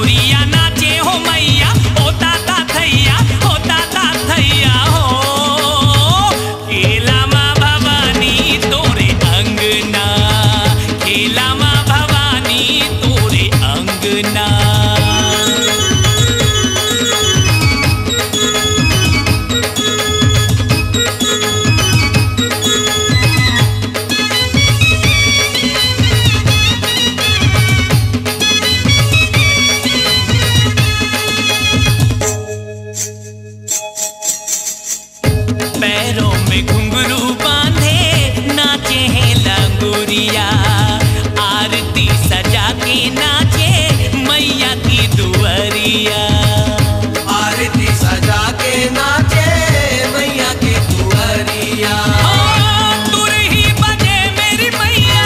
लंगूरिया नाचे हो मैया, होता ता थैया, होता ता थैया हो। खेला माँ भवानी तोरे अंगना, खेला माँ भवानी तोरे अंगना। पैरों में घुंघरू बांधे नाचे हैं लंगूरिया, आरती सजा के नाचे मैया की दुआरिया। आरती सजा के नाचे मैया की दुआरिया। तुर ही बजे मेरी मैया,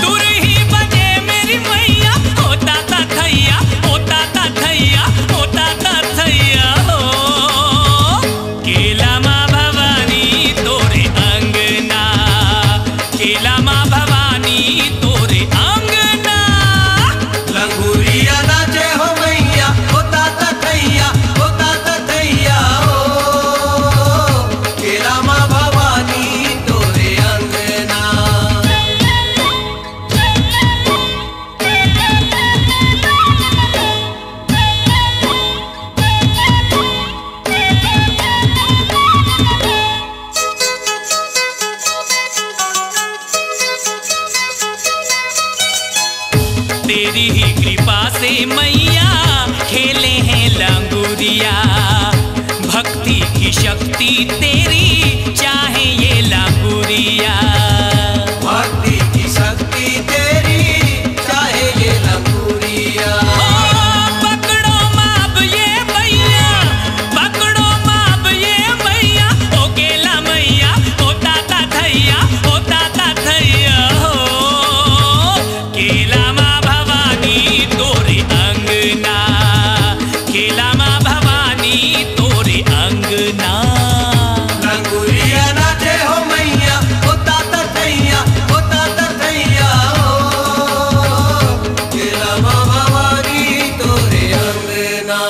तुर ही बजे मेरी मैया, होता ता थैया, होता ता थैया, होता ता थैया हो। केला माँ तोरे अंगना, केला माँ भवानी तोरे अंगना। लंगूरिया नाचे हो मैया, होता ता थैया, होता ता थैया हो। केला माँ भवानी तोरे अंगना। तेरी ही कृपा से मैया खेले हैं लंगूरिया, भक्ति की शक्ति तेरी चाहे ये लंगूरिया। भक्ति की शक्ति तेरी चाहे ये लंगूरिया। पकड़ो माप ये भैया, पकड़ो माप ये भैया, ओ केला मैया, होता ता थैया, होता ता थैया हो। केला माँ भवानी तोरे अंगना, केला माँ भवानी तोरे अंगना। लंगूरिया नाचे हो मैया, होता ता थैया, होता ता थैया हो। केला माँ भवानी तोरे अंगना।